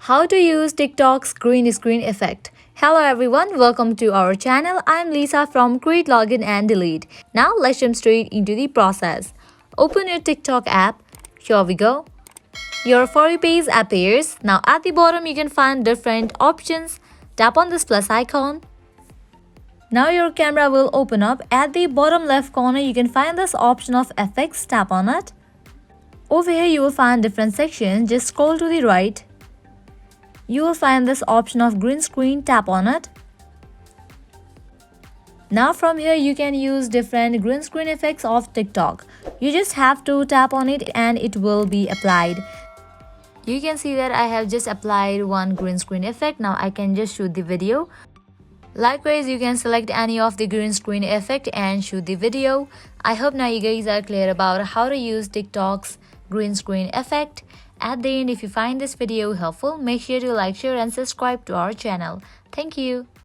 How to use TikTok's green screen effect. Hello everyone, welcome to our channel. I'm Lisa from Create Login and Delete. Now let's jump straight into the process. Open your TikTok app. Here we go. Your For You page appears. Now at the bottom you can find different options. Tap on this plus icon. Now your camera will open up. At the bottom left corner you can find this option of effects. Tap on it. Over here you will find different sections. Just scroll to the right. You will find this option of green screen. Tap on it. Now from here you can use different green screen effects of TikTok. You just have to tap on it and it will be applied. You can see that I have just applied one green screen effect. Now I can just shoot the video. Likewise, you can select any of the green screen effect and shoot the video. I hope now you guys are clear about how to use TikTok's green screen effect. At the end, if you find this video helpful, make sure to like, share and subscribe to our channel. Thank you.